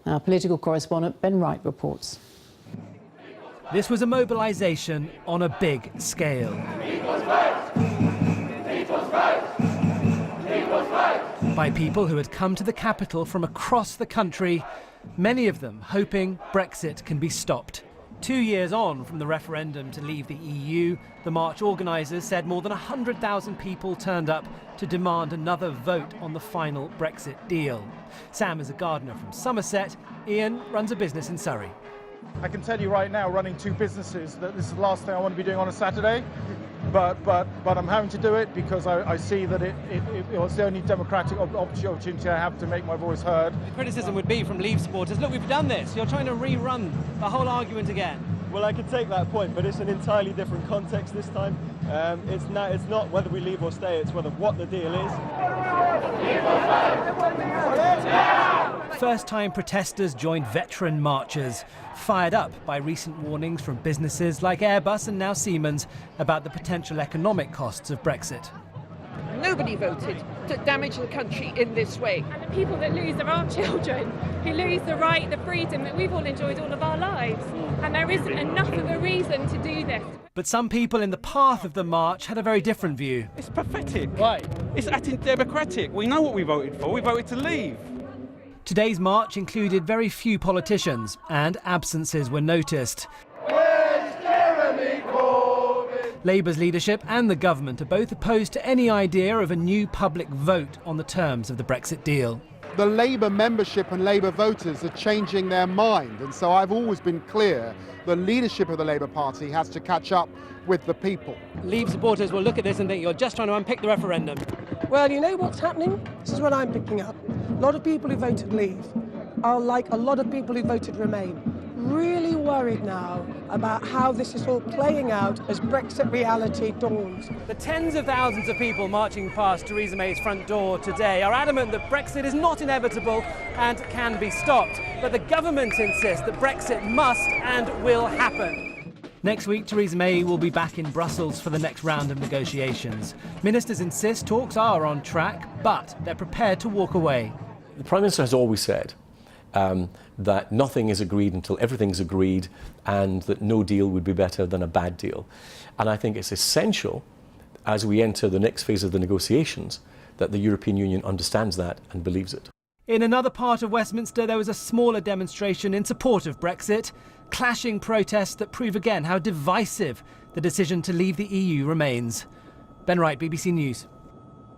Our political correspondent Ben Wright reports. This was a mobilisation on a big scale. By people who had come to the capital from across the country, many of them hoping Brexit can be stopped. 2 years on from the referendum to leave the EU, the march organisers said more than 100,000 people turned up to demand another vote on the final Brexit deal. Sam is a gardener from Somerset. Ian runs a business in Surrey. I can tell you right now, running two businesses, that this is the last thing I want to be doing on a Saturday. But I'm having to do it because I see that it's the only democratic opportunity I have to make my voice heard. The criticism would be from Leave supporters, look, we've done this. You're trying to rerun the whole argument again. Well, I can take that point, but it's an entirely different context this time. It's not whether we leave or stay, it's what the deal is. First-time protesters joined veteran marchers, fired up by recent warnings from businesses like Airbus and now Siemens about the potential economic costs of Brexit. Nobody voted to damage the country in this way. And the people that lose are our children, who lose the right, the freedom that we've all enjoyed all of our lives. And there isn't enough of a reason to do this. But some people in the path of the march had a very different view. It's pathetic. Why? It's anti-democratic. We know what we voted for. We voted to leave. Today's march included very few politicians, and absences were noticed. Labour's leadership and the government are both opposed to any idea of a new public vote on the terms of the Brexit deal. The Labour membership and Labour voters are changing their mind, and so I've always been clear the leadership of the Labour Party has to catch up with the people. Leave supporters will look at this and think you're just trying to unpick the referendum. Well, you know what's happening? This is what I'm picking up. A lot of people who voted Leave are like a lot of people who voted Remain. Really worried now about how this is all playing out as Brexit reality dawns. The tens of thousands of people marching past Theresa May's front door today are adamant that Brexit is not inevitable and can be stopped. But the government insists that Brexit must and will happen. Next week, Theresa May will be back in Brussels for the next round of negotiations. Ministers insist talks are on track, but they're prepared to walk away. The Prime Minister has always said that nothing is agreed until everything's agreed, and that no deal would be better than a bad deal. And I think it's essential, as we enter the next phase of the negotiations, that the European Union understands that and believes it. In another part of Westminster, there was a smaller demonstration in support of Brexit, clashing protests that prove again how divisive the decision to leave the EU remains. Ben Wright, BBC News.